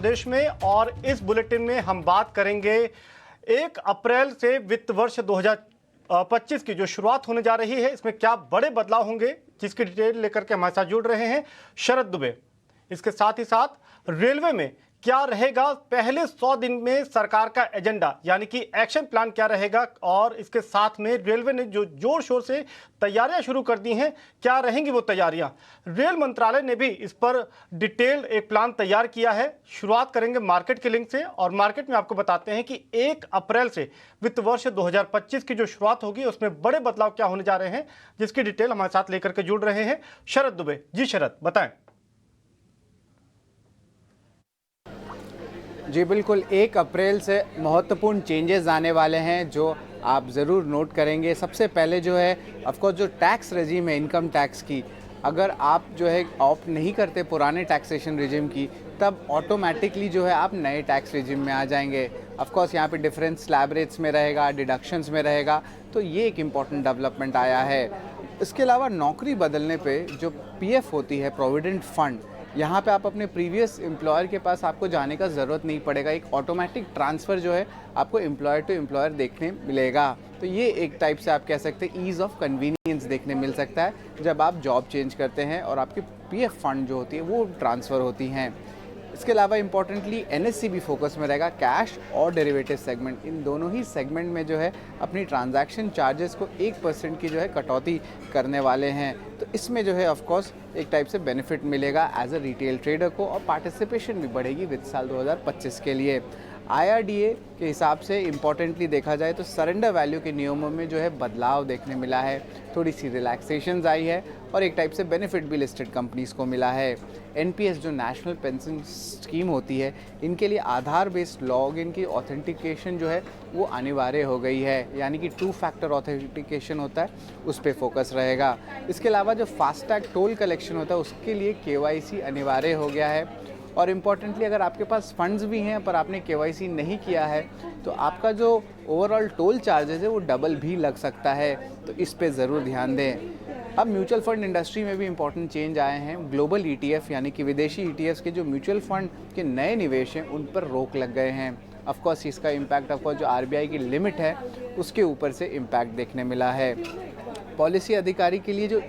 देश में। और इस बुलेटिन में हम बात करेंगे 1 अप्रैल से वित्त वर्ष 2025 की जो शुरुआत होने जा रही है, इसमें क्या बड़े बदलाव होंगे, जिसकी डिटेल लेकर के हमारे साथ जुड़ रहे हैं शरद दुबे। इसके साथ ही साथ रेलवे में क्या रहेगा पहले 100 दिन में सरकार का एजेंडा, यानी कि एक्शन प्लान क्या रहेगा, और इसके साथ में रेलवे ने जो जोर शोर से तैयारियां शुरू कर दी हैं, क्या रहेंगी वो तैयारियां। रेल मंत्रालय ने भी इस पर डिटेल्ड एक प्लान तैयार किया है। शुरुआत करेंगे मार्केट के लिंक से, और मार्केट में आपको बताते हैं कि 1 अप्रैल से वित्त वर्ष 2025 की जो शुरुआत होगी उसमें बड़े बदलाव क्या होने जा रहे हैं, जिसकी डिटेल हमारे साथ लेकर के जुड़ रहे हैं शरद दुबे। जी शरद, बताएं। जी बिल्कुल, 1 अप्रैल से महत्वपूर्ण चेंजेस आने वाले हैं जो आप ज़रूर नोट करेंगे। सबसे पहले जो है ऑफकोर्स जो टैक्स रेजिम है इनकम टैक्स की, अगर आप जो है ऑप्ट नहीं करते पुराने टैक्सेशन रेजिम की, तब ऑटोमेटिकली जो है आप नए टैक्स रेजिम में आ जाएंगे। ऑफकोर्स यहाँ पे डिफरेंट स्लैब रेट्स में रहेगा, डिडक्शंस में रहेगा, तो ये एक इम्पॉर्टेंट डेवलपमेंट आया है। इसके अलावा नौकरी बदलने पे जो पीएफ होती है, प्रोविडेंट फंड, यहाँ पे आप अपने प्रीवियस एम्प्लॉयर के पास आपको जाने का ज़रूरत नहीं पड़ेगा। एक ऑटोमेटिक ट्रांसफ़र जो है आपको एम्प्लॉयर टू एम्प्लॉयर देखने मिलेगा। तो ये एक टाइप से आप कह सकते हैं ईज़ ऑफ कन्वीनियंस देखने मिल सकता है जब आप जॉब चेंज करते हैं और आपकी पीएफ फंड जो होती है वो ट्रांसफ़र होती हैं। इसके अलावा इंपॉर्टेंटली एनएससी भी फोकस में रहेगा। कैश और डेरिवेटिव सेगमेंट, इन दोनों ही सेगमेंट में जो है अपनी ट्रांजैक्शन चार्जेस को 1% की जो है कटौती करने वाले हैं। तो इसमें जो है ऑफ कोर्स एक टाइप से बेनिफिट मिलेगा एज अ रिटेल ट्रेडर को, और पार्टिसिपेशन भी बढ़ेगी वित्त साल 2025 के लिए। IRDA के हिसाब से इम्पॉर्टेंटली देखा जाए तो सरेंडर वैल्यू के नियमों में जो है बदलाव देखने मिला है, थोड़ी सी रिलैक्सेशंस आई है, और एक टाइप से बेनिफिट भी लिस्टेड कंपनीज़ को मिला है। NPS जो नेशनल पेंशन स्कीम होती है, इनके लिए आधार बेस्ड लॉगिन की ऑथेंटिकेशन जो है वो अनिवार्य हो गई है, यानी कि 2 फैक्टर ऑथेंटिकेशन होता है, उस पर फोकस रहेगा। इसके अलावा जो फास्टैग टोल कलेक्शन होता है उसके लिए KYC अनिवार्य हो गया है। और इम्पॉर्टेंटली अगर आपके पास फंड्स भी हैं पर आपने KYC नहीं किया है तो आपका जो ओवरऑल टोल चार्जेस है वो डबल भी लग सकता है, तो इस पे ज़रूर ध्यान दें। अब म्यूचुअल फंड इंडस्ट्री में भी इंपॉर्टेंट चेंज आए हैं। ग्लोबल ETF यानी कि विदेशी ETFs के जो म्यूचुअल फंड के नए निवेश हैं उन पर रोक लग गए हैं। ऑफकोर्स इसका इम्पैक्ट ऑफकोर्स जो RBI की लिमिट है उसके ऊपर से इम्पैक्ट देखने मिला है। पॉलिसी अधिकारी के लिए जो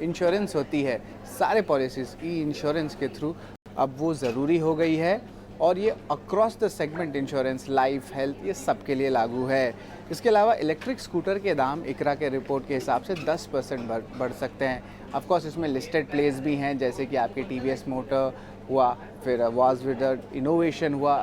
इंश्योरेंस होती है, सारे पॉलिसीज़ इंश्योरेंस के थ्रू अब वो ज़रूरी हो गई है, और ये across the segment insurance, life, health, ये सब के लिए लागू है। इसके अलावा इलेक्ट्रिक स्कूटर के दाम ICRA के रिपोर्ट के हिसाब से 10% बढ़ सकते हैं। ऑफकोर्स इसमें लिस्टेड प्लेस भी हैं, जैसे कि आपके TVS मोटर हुआ, फिर वाजविडर इनोवेशन हुआ,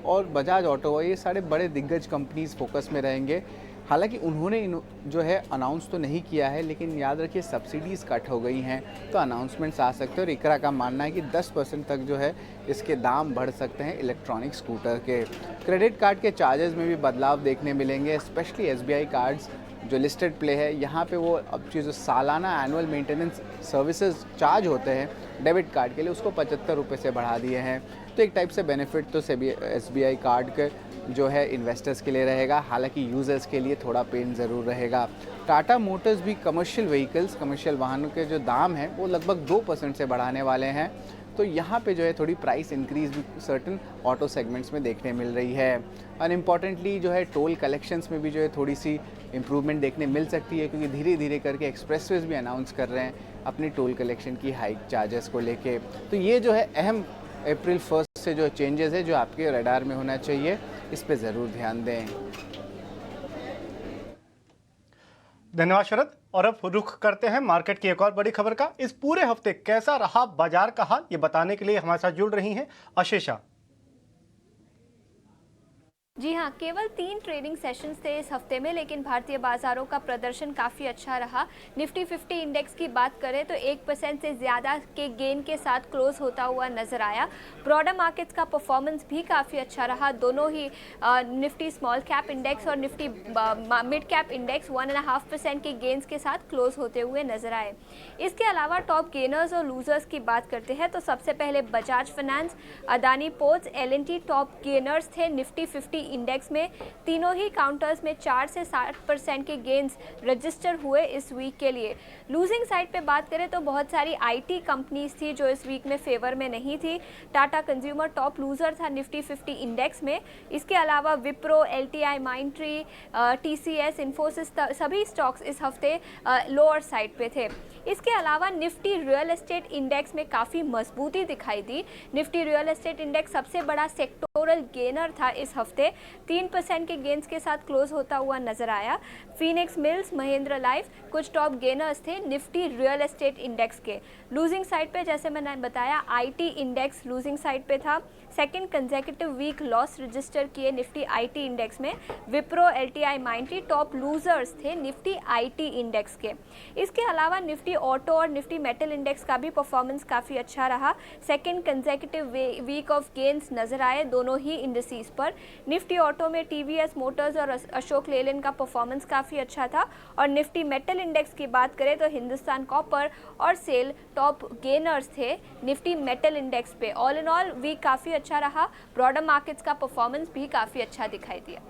और बजाज ऑटो हुआ। ये सारे बड़े दिग्गज कंपनीज फोकस में रहेंगे। हालांकि उन्होंने जो है अनाउंस तो नहीं किया है, लेकिन याद रखिए सब्सिडीज़ कट हो गई हैं तो अनाउंसमेंट्स आ सकते हैं, और ICRA का मानना है कि 10% तक जो है इसके दाम बढ़ सकते हैं इलेक्ट्रॉनिक स्कूटर के। क्रेडिट कार्ड के चार्जेस में भी बदलाव देखने मिलेंगे, स्पेशली SBI कार्ड्स जो लिस्टेड प्ले है, यहाँ पे वो अब जो सालाना एनुअल मेंटेनेंस सर्विसेज चार्ज होते हैं डेबिट कार्ड के लिए, उसको 75 रुपये से बढ़ा दिए हैं। तो एक टाइप से बेनिफिट तो SBI कार्ड के जो है इन्वेस्टर्स के लिए रहेगा, हालांकि यूज़र्स के लिए थोड़ा पेन ज़रूर रहेगा। टाटा मोटर्स भी कमर्शियल व्हीकल्स, कमर्शियल वाहनों के जो दाम हैं वो लगभग 2% से बढ़ाने वाले हैं। तो यहाँ पे जो है थोड़ी प्राइस इंक्रीज़ भी सर्टन ऑटो सेगमेंट्स में देखने मिल रही है। और इम्पॉर्टेंटली जो है टोल कलेक्शंस में भी जो है थोड़ी सी इम्प्रूवमेंट देखने मिल सकती है, क्योंकि धीरे धीरे करके एक्सप्रेसवेज भी अनाउंस कर रहे हैं अपनी टोल कलेक्शन की हाइक चार्जेस को लेके। तो ये जो है अहम अप्रैल 1 से जो चेंजेस है जो आपके रडार में होना चाहिए, इस पे ज़रूर ध्यान दें। धन्यवाद शरद। और अब रुख करते हैं मार्केट की एक और बड़ी खबर का। इस पूरे हफ्ते कैसा रहा बाजार का हाल, ये बताने के लिए हमारे साथ जुड़ रही हैं अशेषा। जी हाँ, केवल 3 ट्रेडिंग सेशंस थे इस हफ्ते में, लेकिन भारतीय बाजारों का प्रदर्शन काफ़ी अच्छा रहा। निफ्टी 50 इंडेक्स की बात करें तो 1% से ज़्यादा के गेन के साथ क्लोज होता हुआ नजर आया। ब्रॉडर मार्केट्स का परफॉर्मेंस भी काफ़ी अच्छा रहा। दोनों ही निफ्टी स्मॉल कैप इंडेक्स और निफ्टी मिड कैप इंडेक्स 1.5% के गेन्स के साथ क्लोज होते हुए नजर आए। इसके अलावा टॉप गेनर्स और लूजर्स की बात करते हैं तो सबसे पहले Bajaj finance, Adani ports, L&T top gainers थे। निफ्टी 50 इंडेक्स में तीनों ही काउंटर्स में 4 से 7% के गेन्स रजिस्टर हुए इस वीक के लिए। लूजिंग साइड पे बात करें तो बहुत सारी आईटी कंपनीज थी जो इस वीक में फेवर में नहीं थी। टाटा कंज्यूमर टॉप लूजर था निफ्टी 50 इंडेक्स में। इसके अलावा Wipro, LTI, Mindtree, TCS, Infosys सभी स्टॉक्स इस हफ्ते लोअर साइड पे थे। इसके अलावा निफ्टी रियल एस्टेट इंडेक्स में काफ़ी मजबूती दिखाई दी। निफ्टी रियल एस्टेट इंडेक्स सबसे बड़ा सेक्टोरल गेनर था इस हफ्ते, 3% के गेन्स के साथ क्लोज होता हुआ नजर आया। फीनिक्स मिल्स, महिंद्रा लाइफ कुछ टॉप गेनर्स थे निफ्टी रियल एस्टेट इंडेक्स के। लूजिंग साइड पे जैसे मैंने बताया आईटी इंडेक्स लूजिंग साइड पे था। Second consecutive week loss register किए निफ्टी आईटी इंडेक्स में। Wipro, LTI, Mindtree top losers थे निफ्टी आईटी इंडेक्स के। इसके अलावा निफ्टी ऑटो और निफ्टी मेटल इंडेक्स का भी परफॉर्मेंस काफ़ी अच्छा रहा। Second consecutive week of gains नजर आए दोनों ही इंडिसेस पर। निफ्टी ऑटो में टीवीएस मोटर्स और अशोक लेलैंड का परफॉर्मेंस काफ़ी अच्छा था। और निफ्टी मेटल इंडेक्स की बात करें तो हिंदुस्तान कॉपर और सेल टॉप गेनर्स थे निफ्टी मेटल इंडेक्स पे। ऑल इन ऑल वीक काफ़ी अच्छा रहा। ब्रॉडर मार्केट्स का परफॉर्मेंस भी काफ़ी अच्छा दिखाई दिया।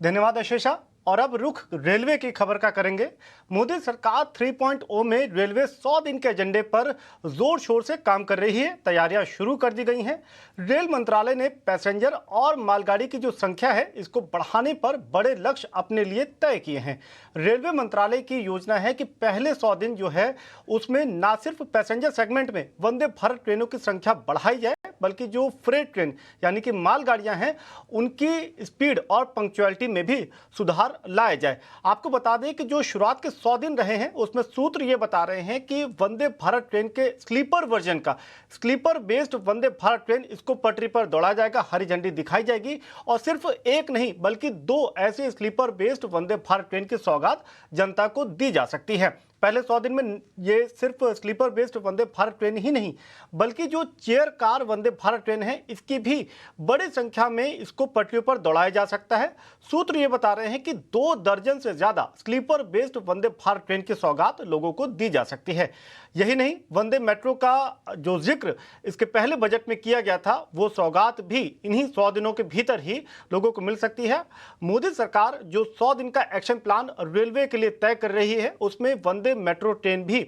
धन्यवाद आशीषा। और अब रुख रेलवे की खबर का करेंगे। मोदी सरकार 3.0 में रेलवे 100 दिन के एजेंडे पर जोर शोर से काम कर रही है। तैयारियां शुरू कर दी गई हैं। रेल मंत्रालय ने पैसेंजर और मालगाड़ी की जो संख्या है इसको बढ़ाने पर बड़े लक्ष्य अपने लिए तय किए हैं। रेलवे मंत्रालय की योजना है कि पहले 100 दिन जो है उसमें ना सिर्फ पैसेंजर सेगमेंट में वंदे भारत ट्रेनों की संख्या बढ़ाई जाए, बल्कि जो फ्रेट ट्रेन यानी कि मालगाड़ियां हैं उनकी स्पीड और पंक्चुअलिटी में भी सुधार लाया जाए। आपको बता दें कि जो शुरुआत के 100 दिन रहे हैं उसमें सूत्र ये बता रहे हैं कि वंदे भारत ट्रेन के स्लीपर वर्जन का, sleeper based Vande Bharat train इसको पटरी पर दौड़ा जाएगा, हरी झंडी दिखाई जाएगी। और सिर्फ एक नहीं बल्कि 2 ऐसे sleeper based Vande Bharat train की सौगात जनता को दी जा सकती है। पहले 100 दिन में ये सिर्फ sleeper based Vande Bharat train ही नहीं बल्कि जो chair car Vande Bharat train है इसकी भी बड़ी संख्या में इसको पटरियों पर दौड़ाया जा सकता है। सूत्र ये बता रहे हैं कि 2 दर्जन से ज्यादा sleeper based Vande Bharat train की सौगात लोगों को दी जा सकती है। यही नहीं, वंदे मेट्रो का जो जिक्र इसके पहले बजट में किया गया था वो सौगात भी इन्हीं 100 दिनों के भीतर ही लोगों को मिल सकती है। मोदी सरकार जो 100 दिन का एक्शन प्लान रेलवे के लिए तय कर रही है उसमें वंदे मेट्रो ट्रेन भी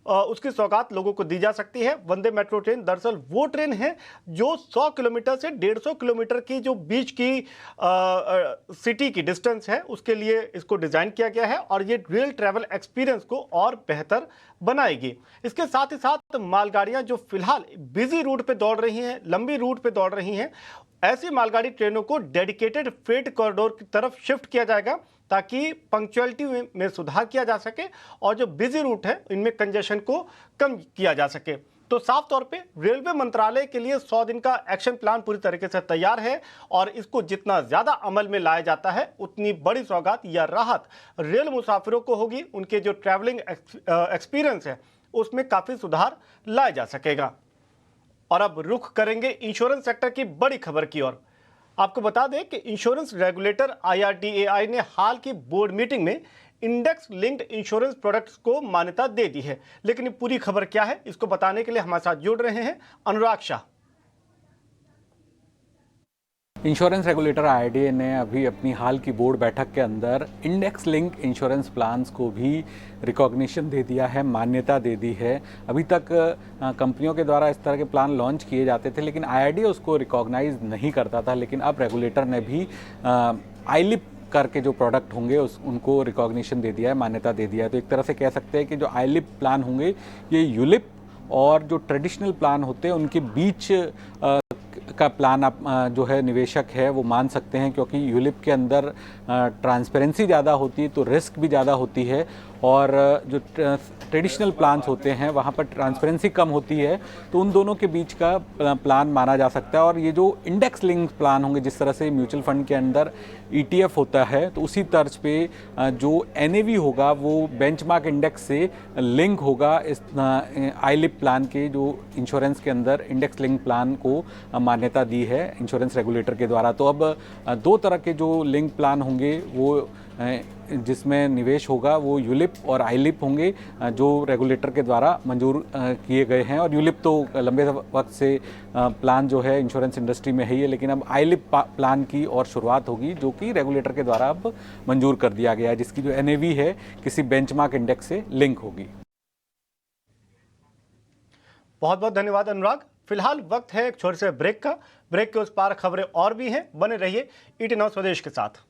उसकी सौगात लोगों को दी जा सकती है। वंदे मेट्रो ट्रेन दरअसल वो ट्रेन है जो 100 किलोमीटर से 150 किलोमीटर की जो बीच की सिटी की डिस्टेंस है उसके लिए इसको डिज़ाइन किया गया है और ये रेल ट्रैवल एक्सपीरियंस को और बेहतर बनाएगी। इसके साथ ही साथ मालगाड़ियां जो फिलहाल बिजी रूट पे दौड़ रही हैं, लंबी रूट पे दौड़ रही हैं, ऐसी मालगाड़ी ट्रेनों को डेडिकेटेड फ्रेट कॉरिडोर की तरफ शिफ्ट किया जाएगा ताकि पंक्चुअलिटी में सुधार किया जा सके और जो बिजी रूट है इनमें कंजेशन को कम किया जा सके। तो साफ तौर पे रेलवे मंत्रालय के लिए 100 दिन का एक्शन प्लान पूरी तरीके से तैयार है और इसको जितना ज्यादा अमल में लाया जाता है उतनी बड़ी सौगात या राहत रेल मुसाफिरों को होगी। उनके जो ट्रैवलिंग एक्सपीरियंस है उसमें काफी सुधार लाया जा सकेगा। और अब रुख करेंगे इंश्योरेंस सेक्टर की बड़ी खबर की ओर। आपको बता दें कि इंश्योरेंस रेगुलेटर IRDAI ने हाल की बोर्ड मीटिंग में इंडेक्स लिंक्ड इंश्योरेंस प्रोडक्ट्स को मान्यता दे दी है। लेकिन ये पूरी खबर क्या है इसको बताने के लिए हमारे साथ जुड़ रहे हैं अनुराग शाह। इंश्योरेंस रेगुलेटर IRDAI ने अभी अपनी हाल की बोर्ड बैठक के अंदर इंडेक्स लिंक इंश्योरेंस प्लान्स को भी रिकॉग्निशन दे दिया है, मान्यता दे दी है। अभी तक कंपनियों के द्वारा इस तरह के प्लान लॉन्च किए जाते थे लेकिन IRDAI उसको रिकॉग्नाइज नहीं करता था, लेकिन अब रेगुलेटर ने भी आईलिप करके जो प्रोडक्ट होंगे उनको रिकॉग्निशन दे दिया है, मान्यता दे दिया है। तो एक तरह से कह सकते हैं कि जो आईलिप प्लान होंगे ये यूलिप और जो ट्रेडिशनल प्लान होते हैं उनके बीच का प्लान आप जो है निवेशक है वो मान सकते हैं, क्योंकि यूलिप के अंदर ट्रांसपेरेंसी ज़्यादा होती है तो रिस्क भी ज़्यादा होती है और जो ट्रेडिशनल प्लान्स होते हैं वहाँ पर ट्रांसपेरेंसी कम होती है, तो उन दोनों के बीच का प्लान माना जा सकता है। और ये जो इंडेक्स लिंक प्लान होंगे, जिस तरह से म्यूचुअल फंड के अंदर ETF होता है, तो उसी तर्ज पे जो NAV होगा वो बेंचमार्क इंडेक्स से लिंक होगा इस आईलिप प्लान के जो इंश्योरेंस के अंदर इंडेक्स लिंक प्लान को मान्यता दी है इंश्योरेंस रेगुलेटर के द्वारा। तो अब 2 तरह के जो लिंक प्लान होंगे वो जिसमें निवेश होगा वो यूलिप और आईलिप होंगे, जो रेगुलेटर के द्वारा मंजूर किए गए हैं। और यूलिप तो लंबे वक्त से प्लान जो है इंश्योरेंस इंडस्ट्री में है ही है, लेकिन अब आईलिप प्लान की और शुरुआत होगी, जो कि रेगुलेटर के द्वारा अब मंजूर कर दिया गया है, जिसकी जो एनएवी है किसी बेंचमार्क इंडेक्स से लिंक होगी। बहुत बहुत धन्यवाद अनुराग। फिलहाल वक्त है एक छोटे से ब्रेक का। ब्रेक के उस पार खबरें और भी हैं, बने रहिए ET Now स्वदेश के साथ।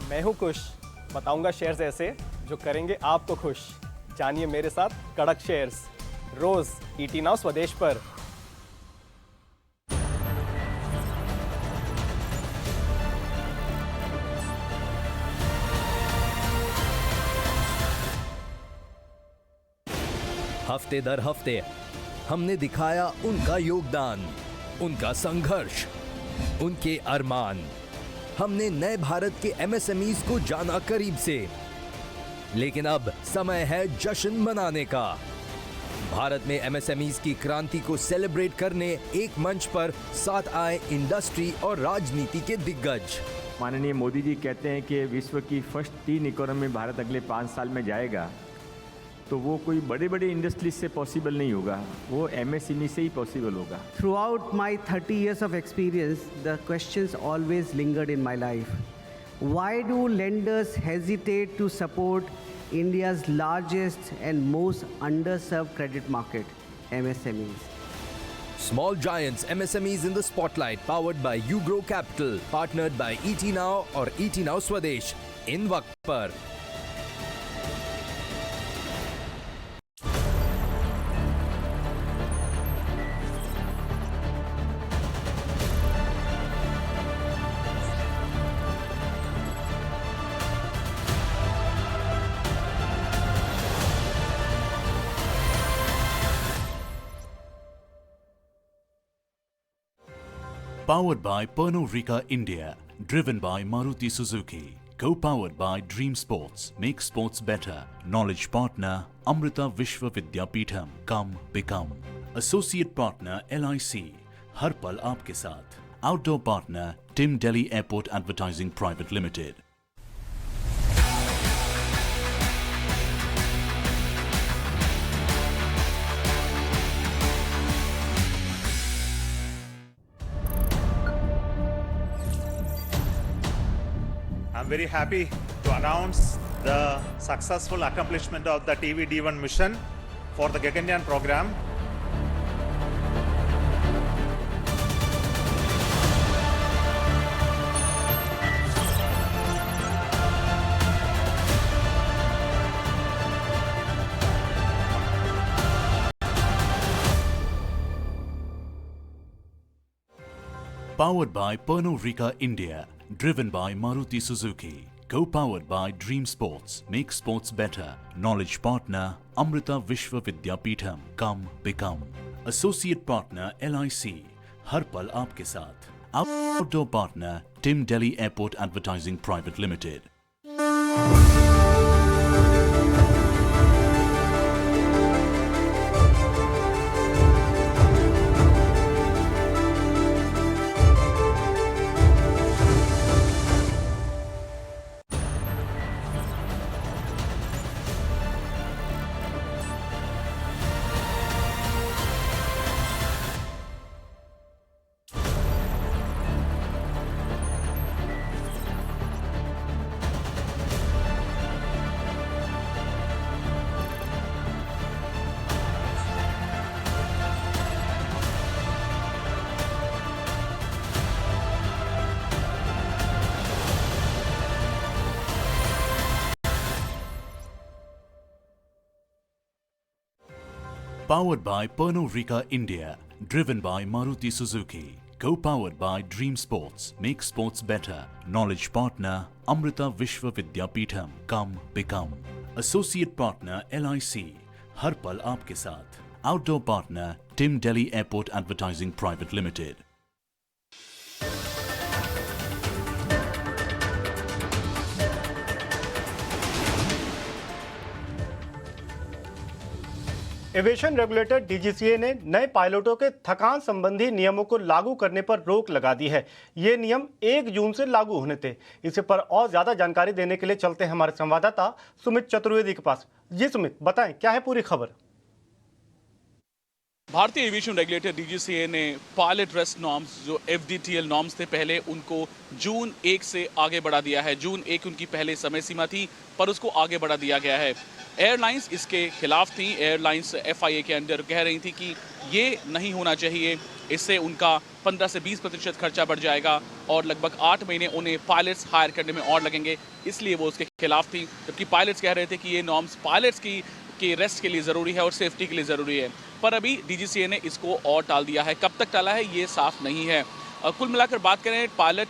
मैं हूं खुश, बताऊंगा शेयर्स ऐसे जो करेंगे आपको खुश। जानिए मेरे साथ कड़क शेयर्स रोज ET Now स्वदेश पर। हफ्ते दर हफ्ते हमने दिखाया उनका योगदान, उनका संघर्ष, उनके अरमान। हमने नए भारत के MSMEs को जाना करीब से, लेकिन अब समय है जश्न मनाने का। भारत में MSMEs की क्रांति को सेलिब्रेट करने एक मंच पर साथ आए इंडस्ट्री और राजनीति के दिग्गज। माननीय मोदी जी कहते हैं कि विश्व की फर्स्ट 3 इकोनॉमी भारत अगले 5 साल में जाएगा, तो वो कोई बड़े बड़े इंडस्ट्रीज से पॉसिबल नहीं होगा, वो MSME से ही पॉसिबल होगा। Throughout my 30 years of experience, the questions always lingered in my life. Why do lenders hesitate to support India's largest and most underserved credit market, MSMEs? Small Giants MSMEs in the spotlight, powered by Ugrow Capital, partnered by ET Now और ET Now स्वदेश, इन वक्त पर। Powered by Pernod Ricard India, driven by Maruti Suzuki, co-powered by Dream Sports, make sports better. Knowledge partner Amrita Vishwa Vidyapeetham, come become. Associate partner LIC, हर पल आपके साथ. Outdoor partner Tim Delhi Airport Advertising Private Limited. I'm very happy to announce the successful accomplishment of the TVD1 mission for the Gaganyaan program. Powered by Pernod Ricard India, driven by Maruti Suzuki, co-powered by Dream Sports, make sports better. Knowledge partner Amrita Vishwa Vidyapeetham, come become. Associate partner LIC, हर पल आपके साथ. Outdoor partner Tim Delhi Airport Advertising Private Limited. Powered by Pernod Ricard India, driven by Maruti Suzuki, co-powered by Dream Sports, make sports better. Knowledge partner Amrita Vishwa Vidyapeetham, come become. Associate partner LIC, हर पल आपके साथ. Outdoor partner Tim Delhi Airport Advertising Private Limited. Aviation regulator DGCA ने नए पायलटों के थकान संबंधी नियमों को लागू करने पर रोक लगा दी है। ये नियम 1 जून से लागू होने थे। इस पर और ज्यादा जानकारी देने के लिए चलते हैं हमारे संवाददाता सुमित चतुर्वेदी के पास। जी सुमित, बताएं क्या है पूरी खबर। भारतीय एविएशन रेगुलेटर डीजीसीए ने पायलट रेस्ट नॉर्म्स जो एफडीटीएल नॉर्म्स थे पहले, उनको जून 1 से आगे बढ़ा दिया है। जून 1 उनकी पहले समय सीमा थी, पर उसको आगे बढ़ा दिया गया है। एयरलाइंस इसके खिलाफ थी। एयरलाइंस एफआईए के अंडर कह रही थी कि ये नहीं होना चाहिए, इससे उनका 15 से 20% खर्चा बढ़ जाएगा और लगभग 8 महीने उन्हें पायलट्स हायर करने में और लगेंगे, इसलिए वो उसके खिलाफ थी। जबकि पायलट्स कह रहे थे कि ये नॉर्म्स पायलट्स की रेस्ट के लिए ज़रूरी है और सेफ्टी के लिए ज़रूरी है। पर अभी डीजीसीए ने इसको और टाल दिया है। कब तक टाला है ये साफ नहीं है। कुल मिलाकर बात करें पायलट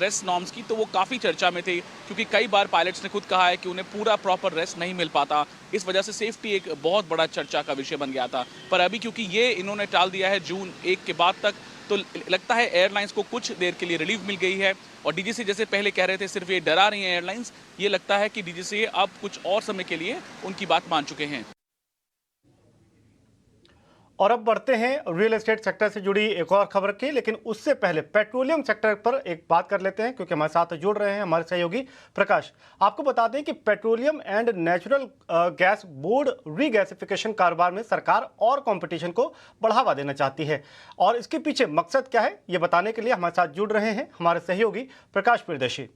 रेस्ट नॉर्म्स की, तो वो काफ़ी चर्चा में थे, क्योंकि कई बार पायलट्स ने खुद कहा है कि उन्हें पूरा प्रॉपर रेस्ट नहीं मिल पाता। इस वजह से सेफ्टी एक बहुत बड़ा चर्चा का विषय बन गया था। पर अभी क्योंकि ये इन्होंने टाल दिया है जून 1 के बाद तक, तो लगता है एयरलाइंस को कुछ देर के लिए रिलीफ मिल गई है। और डीजीसीए जैसे पहले कह रहे थे सिर्फ ये डरा रही हैं एयरलाइंस, ये लगता है कि डीजीसीए अब कुछ और समय के लिए उनकी बात मान चुके हैं। और अब बढ़ते हैं रियल एस्टेट सेक्टर से जुड़ी एक और खबर की, लेकिन उससे पहले पेट्रोलियम सेक्टर पर एक बात कर लेते हैं, क्योंकि हमारे साथ जुड़ रहे हैं हमारे सहयोगी प्रकाश। आपको बता दें कि petroleum and natural gas board regasification कारोबार में सरकार और कंपटीशन को बढ़ावा देना चाहती है, और इसके पीछे मकसद क्या है ये बताने के लिए हमारे साथ जुड़ रहे हैं हमारे सहयोगी प्रकाश प्रियदर्शी।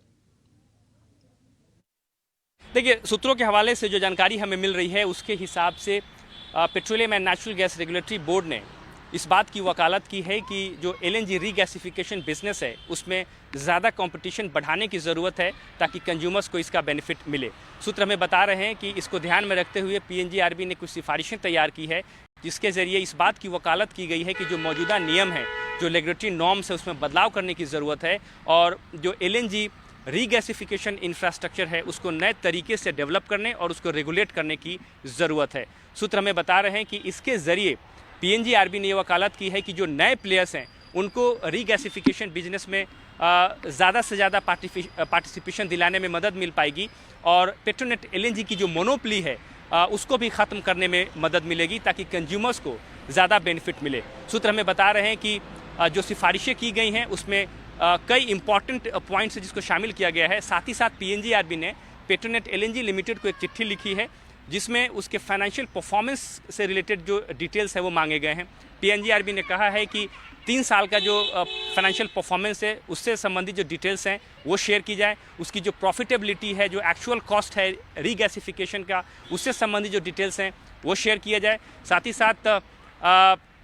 देखिए, सूत्रों के हवाले से जो जानकारी हमें मिल रही है उसके हिसाब से petroleum and natural gas regulatory board ने इस बात की वकालत की है कि जो एलएनजी रीगैसिफिकेशन बिजनेस है उसमें ज़्यादा कंपटीशन बढ़ाने की ज़रूरत है, ताकि कंज्यूमर्स को इसका बेनिफिट मिले। सूत्र हमें बता रहे हैं कि इसको ध्यान में रखते हुए पीएनजीआरबी ने कुछ सिफारिशें तैयार की है, जिसके ज़रिए इस बात की वकालत की गई है कि जो मौजूदा नियम है, जो रेगुलेटरी नॉर्म्स है, उसमें बदलाव करने की ज़रूरत है, और जो एलएनजी रीगैसिफिकेशन इंफ्रास्ट्रक्चर है उसको नए तरीके से डेवलप करने और उसको रेगुलेट करने की ज़रूरत है। सूत्र हमें बता रहे हैं कि इसके ज़रिए पीएनजीआरबी ने यह वकालत की है कि जो नए प्लेयर्स हैं उनको रीगैसिफिकेशन बिजनेस में ज़्यादा से ज़्यादा पार्टिसिपेशन दिलाने में मदद मिल पाएगी, और पेट्रोनेट एलएनजी की जो मोनोपली है उसको भी ख़त्म करने में मदद मिलेगी, ताकि कंज्यूमर्स को ज़्यादा बेनिफिट मिले। सूत्र हमें बता रहे हैं कि जो सिफारिशें की गई हैं उसमें कई इंपॉर्टेंट पॉइंट्स जिसको शामिल किया गया है। साथ ही साथ पीएनजीआरबी ने पेट्रोनेट एलएनजी लिमिटेड को एक चिट्ठी लिखी है, जिसमें उसके फाइनेंशियल परफॉर्मेंस से रिलेटेड जो डिटेल्स है वो मांगे गए हैं। पीएनजीआरबी ने कहा है कि 3 साल का जो फाइनेंशियल परफॉर्मेंस है उससे संबंधित जो डिटेल्स हैं वो शेयर की जाए। उसकी जो प्रॉफिटेबिलिटी है, जो एक्चुअल कॉस्ट है रीगैसिफिकेशन का, उससे संबंधित जो डिटेल्स हैं वो शेयर किया जाए। साथ ही साथ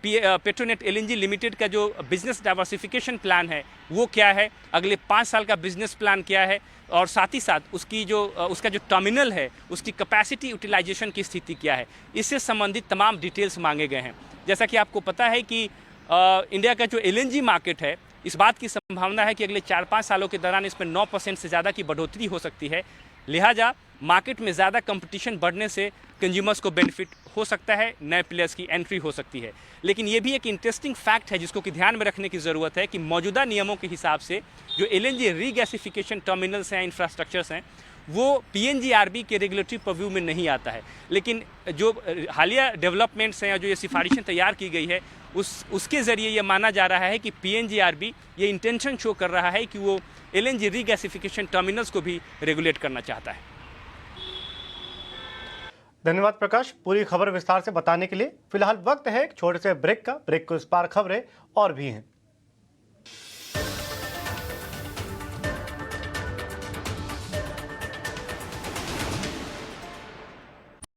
पेट्रोनेट एलएनजी लिमिटेड का जो बिज़नेस डाइवर्सिफिकेशन प्लान है वो क्या है, अगले 5 साल का बिजनेस प्लान क्या है, और साथ ही साथ उसका जो टर्मिनल है उसकी कैपेसिटी यूटिलाइजेशन की स्थिति क्या है, इससे संबंधित तमाम डिटेल्स मांगे गए हैं। जैसा कि आपको पता है कि इंडिया का जो एलएनजी मार्केट है, इस बात की संभावना है कि अगले 4-5 सालों के दौरान इसमें 9% से ज़्यादा की बढ़ोतरी हो सकती है। लिहाजा मार्केट में ज़्यादा कंपटीशन बढ़ने से कंज्यूमर्स को बेनिफिट हो सकता है, नए प्लेयर्स की एंट्री हो सकती है। लेकिन ये भी एक इंटरेस्टिंग फैक्ट है जिसको कि ध्यान में रखने की ज़रूरत है कि मौजूदा नियमों के हिसाब से जो एलएनजी रीगैसिफिकेशन टर्मिनल्स हैं, इंफ्रास्ट्रक्चर्स हैं, वो पीएनजीआरबी के रेगुलेटरी परव्यू में नहीं आता है। लेकिन जो हालिया डेवलपमेंट्स हैं और जो ये सिफारिशें तैयार की गई है उसके ज़रिए ये माना जा रहा है कि पीएनजीआरबी ये इंटेंशन शो कर रहा है कि वो एलएनजी रीगैसिफिकेशन टर्मिनल्स को भी रेगुलेट करना चाहता है। धन्यवाद प्रकाश पूरी खबर विस्तार से बताने के लिए। फिलहाल वक्त है एक छोटे से ब्रेक का। ब्रेक को इस पार खबरें और भी हैं।